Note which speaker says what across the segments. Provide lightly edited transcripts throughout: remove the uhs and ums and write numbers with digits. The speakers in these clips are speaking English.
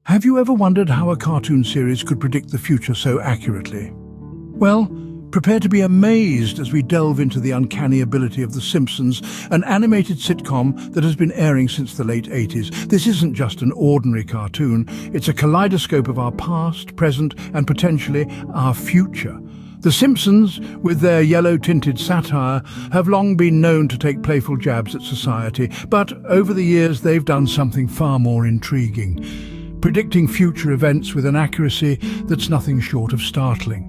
Speaker 1: Have you ever wondered how a cartoon series could predict the future so accurately? Well, prepare to be amazed as we delve into the uncanny ability of The Simpsons, an animated sitcom that has been airing since the late 80s. This isn't just an ordinary cartoon, it's a kaleidoscope of our past, present, and potentially our future. The Simpsons, with their yellow-tinted satire, have long been known to take playful jabs at society, but over the years they've done something far more intriguing, predicting future events with an accuracy that's nothing short of startling.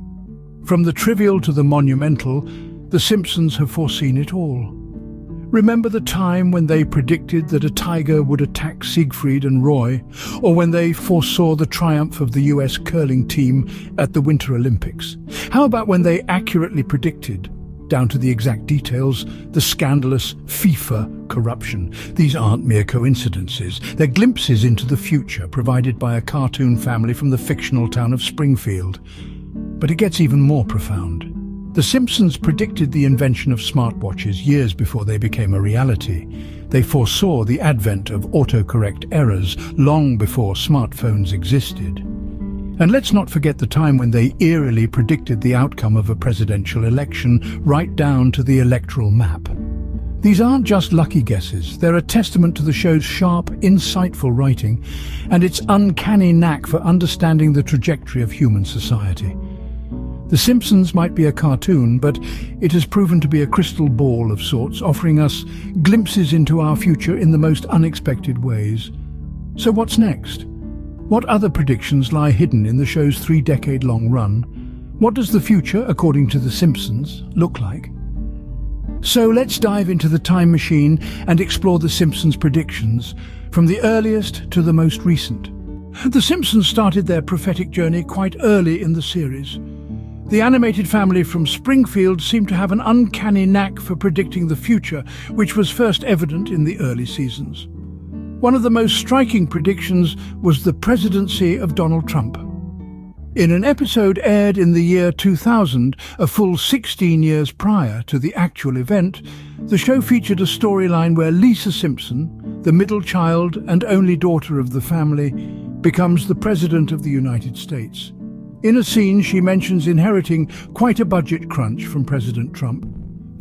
Speaker 1: From the trivial to the monumental, The Simpsons have foreseen it all. Remember the time when they predicted that a tiger would attack Siegfried and Roy, or when they foresaw the triumph of the US curling team at the Winter Olympics? How about when they accurately predicted, down to the exact details, the scandalous FIFA corruption? These aren't mere coincidences. They're glimpses into the future provided by a cartoon family from the fictional town of Springfield. But it gets even more profound. The Simpsons predicted the invention of smartwatches years before they became a reality. They foresaw the advent of autocorrect errors long before smartphones existed. And let's not forget the time when they eerily predicted the outcome of a presidential election right down to the electoral map. These aren't just lucky guesses, they're a testament to the show's sharp, insightful writing and its uncanny knack for understanding the trajectory of human society. The Simpsons might be a cartoon, but it has proven to be a crystal ball of sorts, offering us glimpses into our future in the most unexpected ways. So what's next? What other predictions lie hidden in the show's 3-decade-long run? What does the future, according to The Simpsons, look like? So let's dive into the time machine and explore The Simpsons' predictions, from the earliest to the most recent. The Simpsons started their prophetic journey quite early in the series. The animated family from Springfield seemed to have an uncanny knack for predicting the future, which was first evident in the early seasons. One of the most striking predictions was the presidency of Donald Trump. In an episode aired in the year 2000, a full 16 years prior to the actual event, the show featured a storyline where Lisa Simpson, the middle child and only daughter of the family, becomes the President of the United States. In a scene, she mentions inheriting quite a budget crunch from President Trump.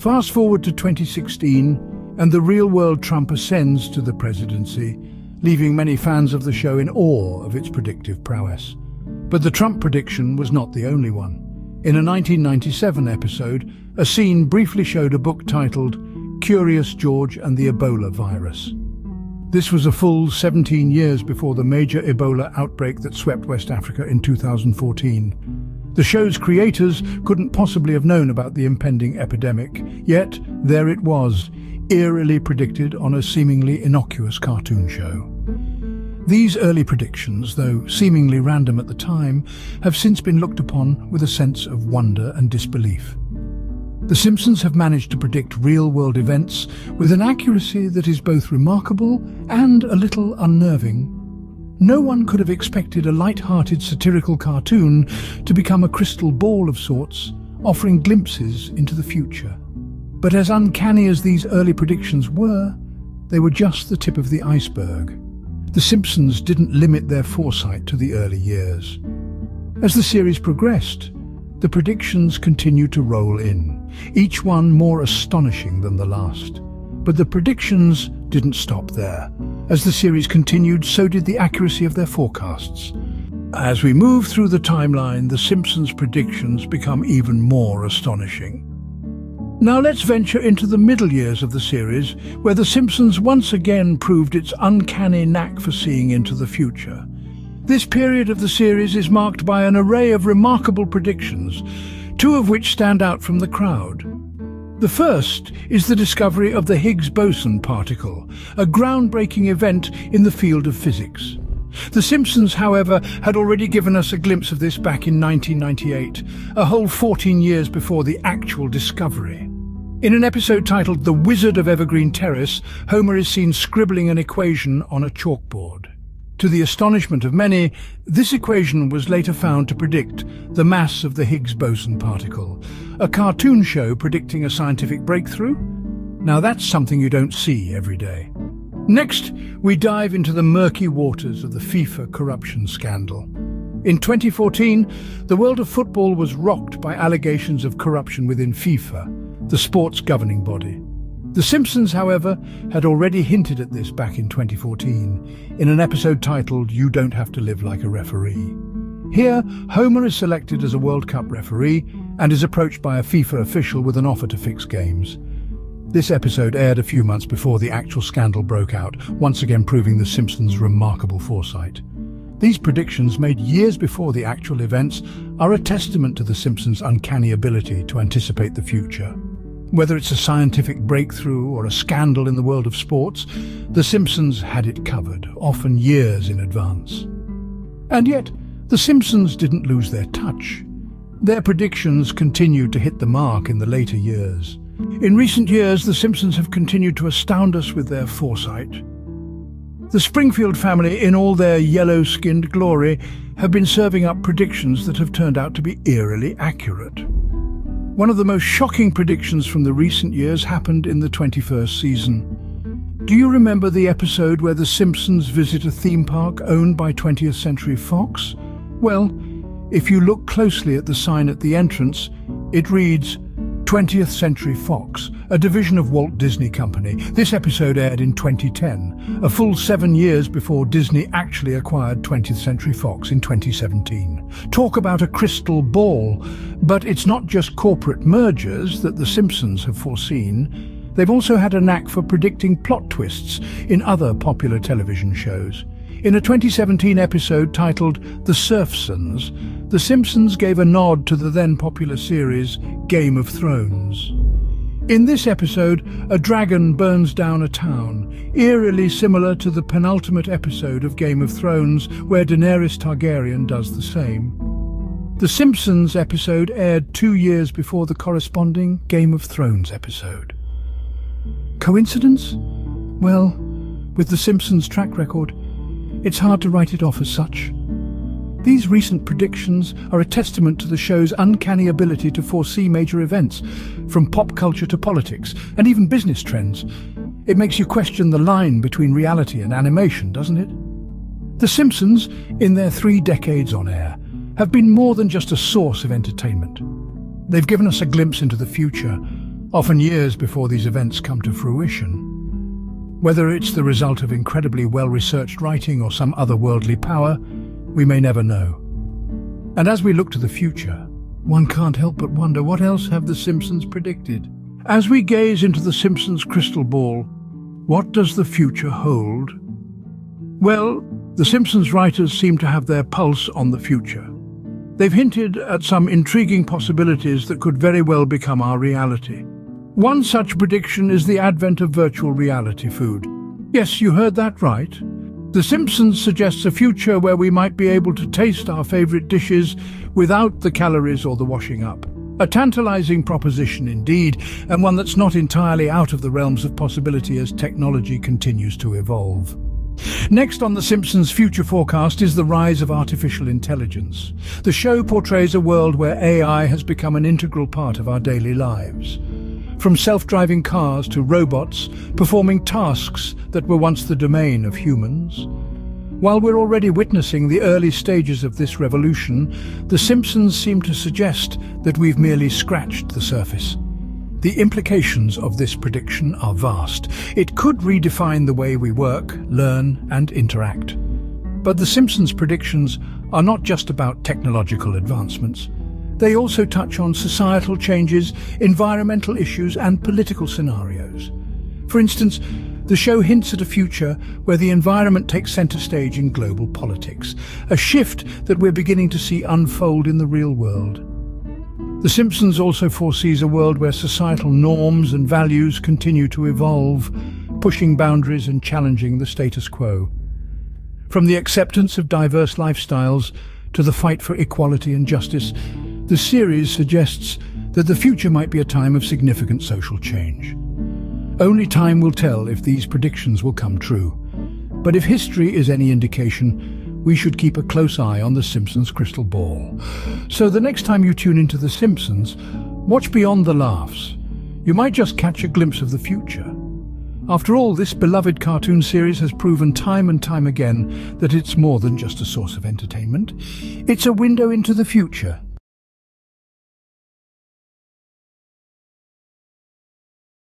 Speaker 1: Fast forward to 2016, and the real-world Trump ascends to the presidency, leaving many fans of the show in awe of its predictive prowess. But the Trump prediction was not the only one. In a 1997 episode, a scene briefly showed a book titled Curious George and the Ebola Virus. This was a full 17 years before the major Ebola outbreak that swept West Africa in 2014. The show's creators couldn't possibly have known about the impending epidemic, yet there it was, eerily predicted on a seemingly innocuous cartoon show. These early predictions, though seemingly random at the time, have since been looked upon with a sense of wonder and disbelief. The Simpsons have managed to predict real-world events with an accuracy that is both remarkable and a little unnerving. No one could have expected a light-hearted satirical cartoon to become a crystal ball of sorts, offering glimpses into the future. But as uncanny as these early predictions were, they were just the tip of the iceberg. The Simpsons didn't limit their foresight to the early years. As the series progressed, the predictions continued to roll in, each one more astonishing than the last. But the predictions didn't stop there. As the series continued, so did the accuracy of their forecasts. As we move through the timeline, The Simpsons' predictions become even more astonishing. Now let's venture into the middle years of the series, where The Simpsons once again proved its uncanny knack for seeing into the future. This period of the series is marked by an array of remarkable predictions, two of which stand out from the crowd. The first is the discovery of the Higgs boson particle, a groundbreaking event in the field of physics. The Simpsons, however, had already given us a glimpse of this back in 1998, a whole 14 years before the actual discovery. In an episode titled The Wizard of Evergreen Terrace, Homer is seen scribbling an equation on a chalkboard. To the astonishment of many, this equation was later found to predict the mass of the Higgs boson particle. A cartoon show predicting a scientific breakthrough? Now that's something you don't see every day. Next, we dive into the murky waters of the FIFA corruption scandal. In 2014, the world of football was rocked by allegations of corruption within FIFA, the sport's governing body. The Simpsons, however, had already hinted at this back in 2014, in an episode titled "You Don't Have to Live Like a Referee." Here, Homer is selected as a World Cup referee and is approached by a FIFA official with an offer to fix games. This episode aired a few months before the actual scandal broke out, once again proving the Simpsons' remarkable foresight. These predictions, made years before the actual events, are a testament to the Simpsons' uncanny ability to anticipate the future. Whether it's a scientific breakthrough or a scandal in the world of sports, the Simpsons had it covered, often years in advance. And yet, the Simpsons didn't lose their touch. Their predictions continued to hit the mark in the later years. In recent years, the Simpsons have continued to astound us with their foresight. The Springfield family, in all their yellow-skinned glory, have been serving up predictions that have turned out to be eerily accurate. One of the most shocking predictions from the recent years happened in the 21st season. Do you remember the episode where the Simpsons visit a theme park owned by 20th Century Fox? Well, if you look closely at the sign at the entrance, it reads 20th Century Fox, a division of Walt Disney Company. This episode aired in 2010, a full 7 years before Disney actually acquired 20th Century Fox in 2017. Talk about a crystal ball. But it's not just corporate mergers that the Simpsons have foreseen. They've also had a knack for predicting plot twists in other popular television shows. In a 2017 episode titled The Surfsons, The Simpsons gave a nod to the then popular series Game of Thrones. In this episode, a dragon burns down a town, eerily similar to the penultimate episode of Game of Thrones, where Daenerys Targaryen does the same. The Simpsons episode aired 2 years before the corresponding Game of Thrones episode. Coincidence? Well, with the Simpsons' track record, it's hard to write it off as such. These recent predictions are a testament to the show's uncanny ability to foresee major events, from pop culture to politics, and even business trends. It makes you question the line between reality and animation, doesn't it? The Simpsons, in their 3 decades on air, have been more than just a source of entertainment. They've given us a glimpse into the future, often years before these events come to fruition. Whether it's the result of incredibly well-researched writing or some otherworldly power, we may never know. And as we look to the future, one can't help but wonder, what else have the Simpsons predicted? As we gaze into the Simpsons' crystal ball, what does the future hold? Well, the Simpsons writers seem to have their pulse on the future. They've hinted at some intriguing possibilities that could very well become our reality. One such prediction is the advent of virtual reality food. Yes, you heard that right. The Simpsons suggests a future where we might be able to taste our favorite dishes without the calories or the washing up. A tantalizing proposition indeed, and one that's not entirely out of the realms of possibility as technology continues to evolve. Next on The Simpsons' future forecast is the rise of artificial intelligence. The show portrays a world where AI has become an integral part of our daily lives. From self-driving cars to robots performing tasks that were once the domain of humans. While we're already witnessing the early stages of this revolution, The Simpsons seem to suggest that we've merely scratched the surface. The implications of this prediction are vast. It could redefine the way we work, learn, and interact. But The Simpsons' predictions are not just about technological advancements. They also touch on societal changes, environmental issues, and political scenarios. For instance, the show hints at a future where the environment takes center stage in global politics, a shift that we're beginning to see unfold in the real world. The Simpsons also foresees a world where societal norms and values continue to evolve, pushing boundaries and challenging the status quo. From the acceptance of diverse lifestyles to the fight for equality and justice, the series suggests that the future might be a time of significant social change. Only time will tell if these predictions will come true. But if history is any indication, we should keep a close eye on The Simpsons' crystal ball. So the next time you tune into The Simpsons, watch beyond the laughs. You might just catch a glimpse of the future. After all, this beloved cartoon series has proven time and time again that it's more than just a source of entertainment. It's a window into the future,